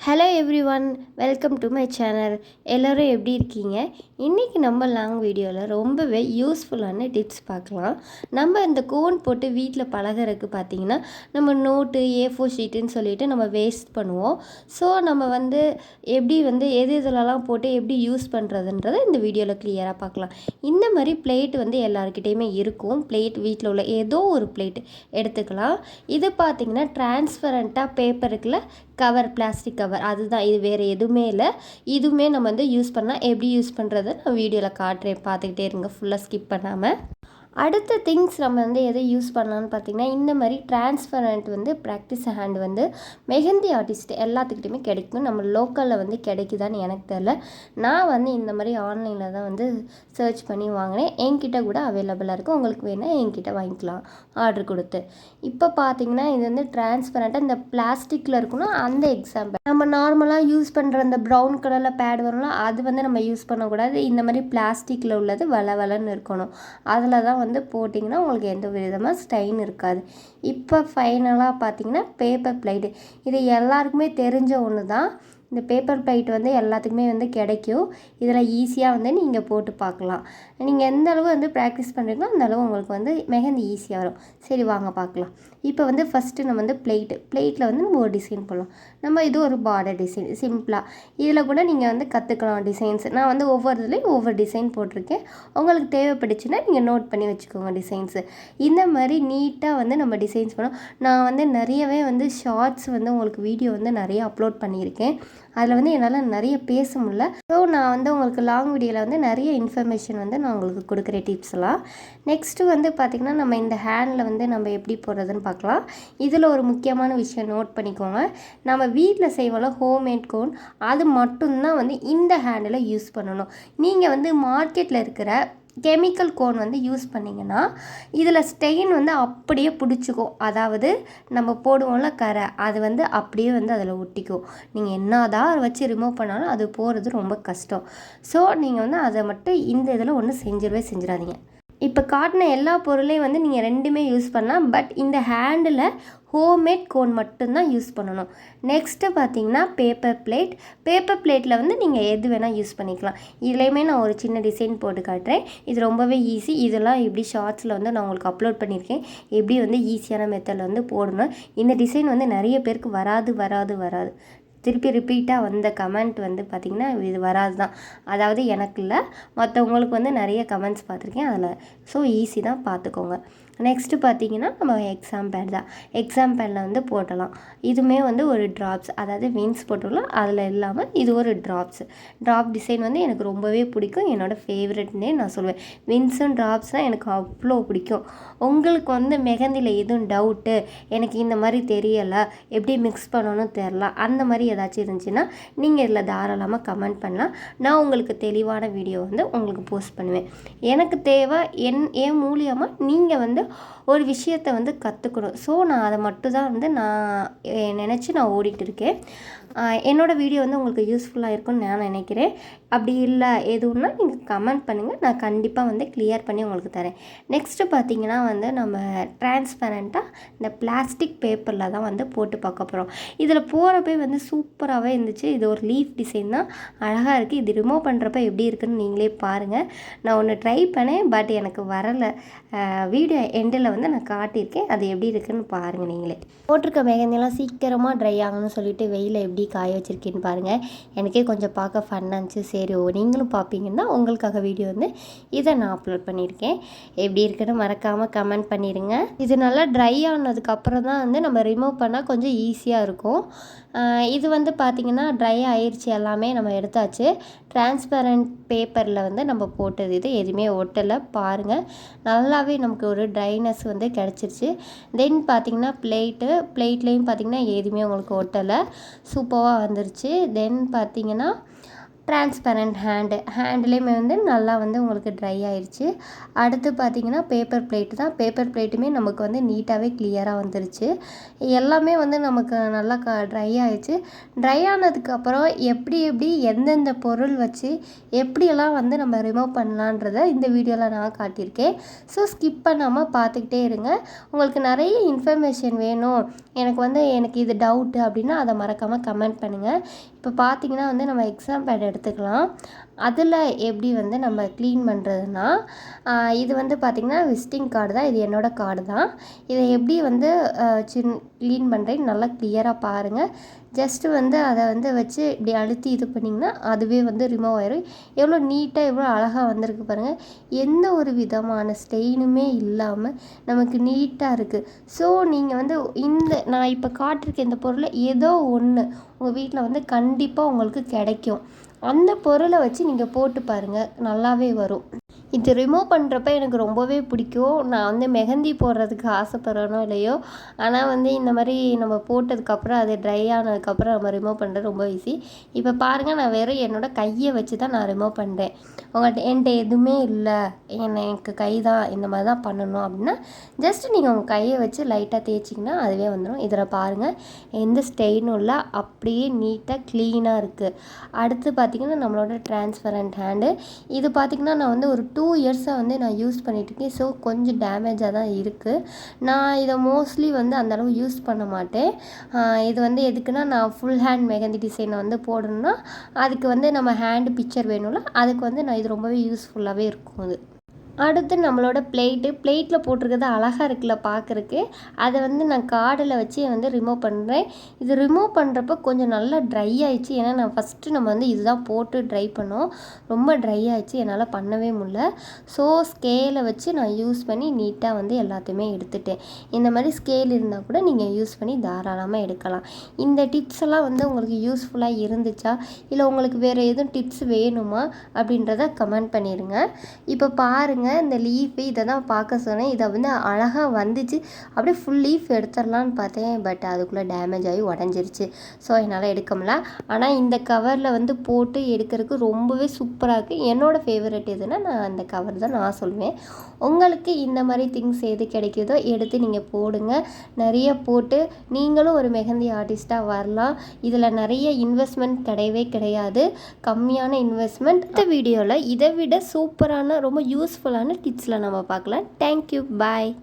Hello everyone, welcome to my channel. எல்லோரும் எப்படி இருக்கீங்க? இன்றைக்கி நம்ம லாங் வீடியோவில் ரொம்பவே யூஸ்ஃபுல்லான டிப்ஸ் பார்க்கலாம். நம்ம இந்த கோன் போட்டு வீட்டில் பழகிறதுக்கு பார்த்திங்கன்னா நம்ம நோட்டு A4 ஷீட்டுன்னு சொல்லிட்டு நம்ம வேஸ்ட் பண்ணுவோம். ஸோ நம்ம எப்படி எது இதெல்லாம் போட்டு எப்படி யூஸ் பண்ணுறதுன்றதை இந்த வீடியோவில் கிளியராக பார்க்கலாம். இந்த மாதிரி பிளேட் எல்லாருக்கிட்டேயுமே இருக்கும். பிளேட் வீட்டில் உள்ள ஏதோ ஒரு பிளேட் எடுத்துக்கலாம். இது பார்த்திங்கன்னா டிரான்ஸ்பரண்ட்டாக பேப்பருக்குள்ள கவர், பிளாஸ்டிக் கவர், அதுதான். இது வேறு எதுவுமே இல்லை. இதுவுமே நம்ம யூஸ் பண்ணால் எப்படி யூஸ் பண்ணுறதை நான் வீடியோவில் காட்டுறேன், பார்த்துக்கிட்டே இருங்க ஃபுல்லாக ஸ்கிப் பண்ணாமல். அடுத்த திங்ஸ் நம்ம எதை யூஸ் பண்ணலான்னு பார்த்திங்கன்னா, இந்த மாதிரி transparent practice hand mehndi artist எல்லாத்துக்கிட்டையுமே கிடைக்கும். நம்ம லோக்கலில் கிடைக்குதான்னு எனக்கு தெரில. நான் இந்த மாதிரி ஆன்லைனில் தான் சர்ச் பண்ணி வாங்கினேன். என்கிட்ட கூட அவைலபிளாக இருக்குது. உங்களுக்கு வேணால் என்கிட்ட வாங்கிக்கலாம் ஆர்டர் கொடுத்து. இப்போ பார்த்திங்கன்னா இது டிரான்ஸ்பரண்ட்டாக இந்த பிளாஸ்டிக்கில் இருக்கணும். அந்த எக்ஸாம்பிள் நம்ம நார்மலாக யூஸ் பண்ணுற அந்த ப்ரௌன் கலரில் பேட் வரும்ல, அது நம்ம யூஸ் பண்ணக்கூடாது. இந்த மாதிரி பிளாஸ்டிக்கில் உள்ளது வளன்னு இருக்கணும். அதில் தான் போட்டிங்கன்னா உங்களுக்கு எந்த விதமாக ஸ்டைன் இருக்காது. இப்போ ஃபைனலாக பார்த்தீங்கன்னா பேப்பர் பிளேட்டு. இது எல்லாருக்குமே தெரிஞ்ச ஒன்று தான். இந்த பேப்பர் பிளேட் எல்லாத்துக்குமே கிடைக்கும். இதில் ஈஸியாக நீங்கள் போட்டு பார்க்கலாம். நீங்கள் எந்த அளவு ப்ராக்டிஸ் பண்ணுறீங்களோ அந்த அளவு உங்களுக்கு மெஹந்தி ஈஸியாக வரும். சரி, வாங்க பார்க்கலாம். இப்போ ஃபஸ்ட்டு நம்ம பிளேட்டில் நம்ம ஒரு டிசைன் போடலாம். நம்ம இது ஒரு பார்டர் டிசைன் சிம்பிளாக. இதில் கூட நீங்கள் கற்றுக்கலாம் டிசைன்ஸ். நான் ஒவ்வொரு இதுலேயும் ஒவ்வொரு டிசைன் போட்டிருக்கேன். உங்களுக்கு தேவைப்பட்டுச்சுன்னா நீங்கள் நோட் பண்ணி வச்சுக்கோங்க டிசைன்ஸு. இந்த மாதிரி நீட்டாக நம்ம டிசைன்ஸ் பண்ணோம். நான் நிறையவே ஷார்ட்ஸ் உங்களுக்கு வீடியோ நிறைய அப்லோட் பண்ணியிருக்கேன். அதில் என்னால் நிறைய பேச முடியல. ஸோ நான் உங்களுக்கு லாங் வீடியோவில் நிறைய இன்ஃபர்மேஷன் நான் உங்களுக்கு கொடுக்குற டிப்ஸ்லாம். நெக்ஸ்ட்டு பார்த்திங்கன்னா நம்ம இந்த ஹேண்டில் நம்ம எப்படி போடுறதுன்னு பார்க்கலாம். இதில் ஒரு முக்கியமான விஷயம் நோட் பண்ணிக்கோங்க. நம்ம வீட்டில் செய்வோம்ல ஹோம்மேட் கோன், அது மட்டும்தான் இந்த ஹேண்டில் யூஸ் பண்ணணும். நீங்கள் மார்க்கெட்டில் இருக்கிற கெமிக்கல் கோன் யூஸ் பண்ணிங்கன்னா இதில் ஸ்டெயின் அப்படியே பிடிச்சிக்கும். அதாவது நம்ம போடுவோம்ல கரை, அது அப்படியே அதில் ஒட்டிக்கும். நீங்கள் என்னதான் வச்சு ரிமூவ் பண்ணாலும் அது போகிறது ரொம்ப கஷ்டம். ஸோ நீங்கள் அதை மட்டும் இந்த இதில் ஒன்று செஞ்சிடாதீங்க. இப்போ காட்டின எல்லா பொருளையும் நீங்கள் ரெண்டுமே யூஸ் பண்ணலாம். பட் இந்த ஹேண்டில் ஹோம்மேட் கோன் மட்டும்தான் யூஸ் பண்ணணும். நெக்ஸ்ட்டு பார்த்தீங்கன்னா பேப்பர் பிளேட். பேப்பர் பிளேட்டில் நீங்கள் எது வேணால் யூஸ் பண்ணிக்கலாம். இதுலேயுமே நான் ஒரு சின்ன டிசைன் போட்டு காட்டுறேன். இது ரொம்பவே ஈஸி. இதெல்லாம் எப்படி ஷார்ட்ஸில் நான் உங்களுக்கு அப்லோட் பண்ணியிருக்கேன். எப்படி ஈஸியான மெத்தடில் போடணும். இந்த டிசைன் நிறைய பேருக்கு வராது. திருப்பி ரிப்பீட்டாக வந்த கமெண்ட் பார்த்திங்கன்னா இது வராது தான். அதாவது எனக்கு இல்லை, மற்றவங்களுக்கு நிறைய கமெண்ட்ஸ் பார்த்துருக்கேன் அதில். ஸோ ஈஸி தான், பார்த்துக்கோங்க. நெக்ஸ்ட்டு பார்த்திங்கன்னா நம்ம எக்ஸாம் பேட் தான். எக்ஸாம் பேடில் போடலாம். இதுவுமே ஒரு ட்ராப்ஸ், அதாவது வின்ஸ் போட்டுடலாம். அதில் இல்லாமல் இது ஒரு ட்ராப் டிசைன் எனக்கு ரொம்பவே பிடிக்கும். என்னோடய ஃபேவரெட்னே நான் சொல்லுவேன். வின்ஸும் ட்ராப்ஸ்னால் எனக்கு அவ்வளோ பிடிக்கும். உங்களுக்கு மெஹந்தியில் எதுவும் டவுட்டு, எனக்கு இந்த மாதிரி தெரியலை, எப்படி மிக்ஸ் பண்ணணும்னு தெரில, அந்த மாதிரி ஏதாச்சும் இருந்துச்சுன்னா நீங்கள் இதில் தாராளமாக கமெண்ட் பண்ணலாம். நான் உங்களுக்கு தெளிவான வீடியோ உங்களுக்கு போஸ்ட் பண்ணுவேன். எனக்கு தேவை என் மூலியமாக நீங்கள் ஒரு விஷயத்தை கற்றுக்கணும். ஸோ நான் அதை மட்டும் தான் நான் நினச்சி நான் ஓடிட்டு இருக்கேன். என்னோடய வீடியோ உங்களுக்கு யூஸ்ஃபுல்லாக இருக்கும்னு நான் நினைக்கிறேன். அப்படி இல்லை எதுவும்னா நீங்கள் கமெண்ட் பண்ணுங்கள். நான் கண்டிப்பாக கிளியர் பண்ணி உங்களுக்கு தரேன். நெக்ஸ்ட்டு பார்த்திங்கன்னா நம்ம டிரான்ஸ்பரண்ட்டாக இந்த பிளாஸ்டிக் பேப்பரில் தான் போட்டு பார்க்க போகிறோம். இதில் போகிறப்ப சூப்பராகவே இருந்துச்சு. இது ஒரு லீஃப் டிசைன் தான், அழகாக இருக்குது. இது ரிமூவ் பண்ணுறப்ப எப்படி இருக்குதுன்னு நீங்களே பாருங்கள். நான் ஒன்று ட்ரை பண்ணேன், பட் எனக்கு வரலை. வீடியோ எண்டில் நான் காட்டியிருக்கேன். அது எப்படி இருக்குதுன்னு பாருங்கள். நீங்களே போட்டிருக்க மெஹந்தியெல்லாம் சீக்கிரமாக ட்ரை ஆகணும்னு சொல்லிட்டு வெயில எப்படி காய வச்சுருக்கேன்னு பாருங்கள். எனக்கே கொஞ்சம் பார்க்க ஃபன்னாக இருந்துச்சு. சரி, நீங்களும் பார்ப்பீங்கன்னா உங்களுக்காக வீடியோ இதை நான் அப்லோட் பண்ணியிருக்கேன். எப்படி இருக்குன்னு மறக்காமல் கமெண்ட் பண்ணிடுங்க. இது நல்லா ட்ரை ஆனதுக்கப்புறம் தான் நம்ம ரிமூவ் பண்ணால் கொஞ்சம் ஈஸியாக இருக்கும். இது பார்த்திங்கன்னா ட்ரை ஆயிடுச்சு, எல்லாமே நம்ம எடுத்தாச்சு. டிரான்ஸ்பரண்ட் பேப்பரில் நம்ம போட்டது இது எதுவுமே ஒட்டலை. பாருங்கள், நல்லாவே நமக்கு ஒரு ட்ரைனஸ் கிடச்சிருச்சு. தென் பார்த்திங்கன்னா பிளேட்லேயும் பார்த்திங்கன்னா எதுவுமே உங்களுக்கு ஒட்டலை, சூப்பராக வந்துருச்சு. தென் பார்த்திங்கன்னா டிரான்ஸ்பரண்ட் ஹேண்ட்லேயுமே வந்து நல்லா வந்து உங்களுக்கு ட்ரை ஆயிடுச்சு. அடுத்து பார்த்திங்கன்னா பேப்பர் பிளேட்டு தான். பேப்பர் பிளேட்டுமே நமக்கு வந்து நீட்டாகவே கிளியராக வந்துருச்சு. எல்லாமே வந்து நமக்கு நல்லா ட்ரை ஆயிடுச்சு. ட்ரை ஆனதுக்கப்புறம் எப்படி எந்தெந்த பொருள் வச்சு எப்படியெல்லாம் வந்து நம்ம ரிமூவ் பண்ணலான்றதை இந்த வீடியோவில் நான் காட்டியிருக்கேன். ஸோ ஸ்கிப் பண்ணாமல் பார்த்துக்கிட்டே இருங்க. உங்களுக்கு நிறைய இன்ஃபர்மேஷன் வேணும், எனக்கு இது டவுட்டு அப்படின்னா அதை மறக்காமல் கமெண்ட் பண்ணுங்கள். இப்போ பார்த்திங்கன்னா வந்து நம்ம எக்ஸாம் பேட் எடுத்துக்கலாம். அதில் எப்படி வந்து நம்ம க்ளீன் பண்ணுறதுனா, இது வந்து பார்த்திங்கன்னா விசிட்டிங் கார்டு தான். இது என்னோடய கார்டு தான். இதை எப்படி வந்து க்ளீன் பண்ணுறேன்னு நல்லா கிளியராக பாருங்கள். ஜஸ்ட்டு வந்து அதை வந்து வச்சு இப்படி அழுத்தி இது பண்ணிங்கன்னா அதுவே வந்து ரிமூவ் ஆயிடும். எவ்வளோ நீட்டாக எவ்வளோ அழகாக வந்திருக்கு பாருங்கள். எந்த ஒரு விதமான ஸ்டெயினுமே இல்லாமல் நமக்கு நீட்டாக இருக்குது. ஸோ நீங்கள் வந்து நான் இப்போ காட்டிருக்க இந்த பொருளை ஏதோ ஒன்று உங்கள் வீட்டில் வந்து கண்டிப்பாக உங்களுக்கு கிடைக்கும். அந்த பொருளை வச்சு நீங்கள் போட்டு பாருங்கள், நல்லாவே வரும். இது ரிமூவ் பண்ணுறப்ப எனக்கு ரொம்பவே பிடிக்கும். நான் வந்து மெஹந்தி போடுறதுக்கு ஆசைப்படுறேனோ இல்லையோ, ஆனால் வந்து இந்த மாதிரி நம்ம போட்டதுக்கப்புறம் அது ட்ரை ஆனதுக்கப்புறம் நம்ம ரிமூவ் பண்ணுறது ரொம்ப ஈஸி. இப்போ பாருங்கள், நான் வெறும் என்னோடய கையை வச்சு தான் நான் ரிமூவ் பண்ணுறேன். என்கிட்ட எதுவுமே இல்லை, எனக்கு கை தான் இந்த மாதிரி தான் பண்ணணும் அப்படின்னா ஜஸ்ட் நீங்கள் உங்கள் கையை வச்சு லைட்டாக தேய்ச்சிங்கன்னா அதுவே வந்துடும். இதில் பாருங்கள், எந்த ஸ்டெயினும் இல்லை, அப்படியே நீட்டாக க்ளீனாக இருக்குது. அடுத்து பார்த்திங்கன்னா நம்மளோட டிரான்ஸ்பரண்ட் ஹேண்டு. இது பார்த்திங்கன்னா நான் வந்து ஒரு 2 இயர்ஸாக வந்து நான் யூஸ் பண்ணிகிட்ருக்கேன். ஸோ கொஞ்சம் டேமேஜாக தான் இருக்குது. நான் இதை மோஸ்ட்லி வந்து அந்தளவு யூஸ் பண்ண மாட்டேன். இது வந்து எதுக்குன்னா, நான் ஃபுல் ஹேண்ட் மெஹந்தி டிசைனை வந்து போடணுன்னா அதுக்கு வந்து நம்ம ஹேண்டு பிக்சர் வேணும்ல, அதுக்கு வந்து நான் இது ரொம்பவே யூஸ்ஃபுல்லாகவே இருக்கும். அது அடுத்து நம்மளோட பிளேட்டில் போட்டிருக்கிறது அழகாக இருக்குல்ல பார்க்குறக்கு. அதை வந்து நான் கார்டில் வச்சு வந்து ரிமூவ் பண்ணுறேன். இது ரிமூவ் பண்ணுறப்ப கொஞ்சம் நல்லா ட்ரை ஆயிடுச்சு. ஏன்னா நான் ஃபஸ்ட்டு நம்ம வந்து இதுதான் போட்டு ட்ரை பண்ணோம். ரொம்ப ட்ரை ஆயிடுச்சு, என்னால் பண்ணவே முடியல. ஸோ ஸ்கேலை வச்சு நான் யூஸ் பண்ணி நீட்டாக வந்து எல்லாத்தையுமே எடுத்துட்டேன். இந்த மாதிரி ஸ்கேல் இருந்தால் கூட நீங்கள் யூஸ் பண்ணி தாராளமாக எடுக்கலாம். இந்த டிப்ஸ் எல்லாம் வந்து உங்களுக்கு யூஸ்ஃபுல்லாக இருந்துச்சா, இல்லை உங்களுக்கு வேறு எதுவும் டிப்ஸ் வேணுமா அப்படின்றத கமெண்ட் பண்ணிடுங்க. இப்போ பாருங்கள், இந்த லீஃபு இதை தான் பார்க்க சொன்னேன். இதை வந்து அழகாக வந்துச்சு. அப்படியே ஃபுல் லீஃப் எடுத்துடலான்னு பார்த்தேன், பட் அதுக்குள்ளே டேமேஜ் ஆகி உடஞ்சிருச்சு. ஸோ என்னால் எடுக்க முடியல. ஆனால் இந்த கவரில் வந்து போட்டு எடுக்கிறதுக்கு ரொம்பவே சூப்பராக இருக்குது. என்னோடய ஃபேவரட் எதுனா நான் அந்த கவர் தான் நான் சொல்லுவேன். உங்களுக்கு இந்த மாதிரி திங்ஸ் எது கிடைக்குதோ எடுத்து நீங்கள் போடுங்க. நிறைய போட்டு நீங்களும் ஒரு மெஹந்தி ஆர்டிஸ்ட்டாக வரலாம். இதில் நிறைய இன்வெஸ்ட்மெண்ட் கிடையவே கிடையாது, கம்மியான இன்வெஸ்ட்மெண்ட். இந்த வீடியோவில் இதை விட சூப்பரான ரொம்ப யூஸ்ஃபுல்லான டிப்ஸில் நம்ம பார்க்கலாம். தேங்க்யூ, பாய்.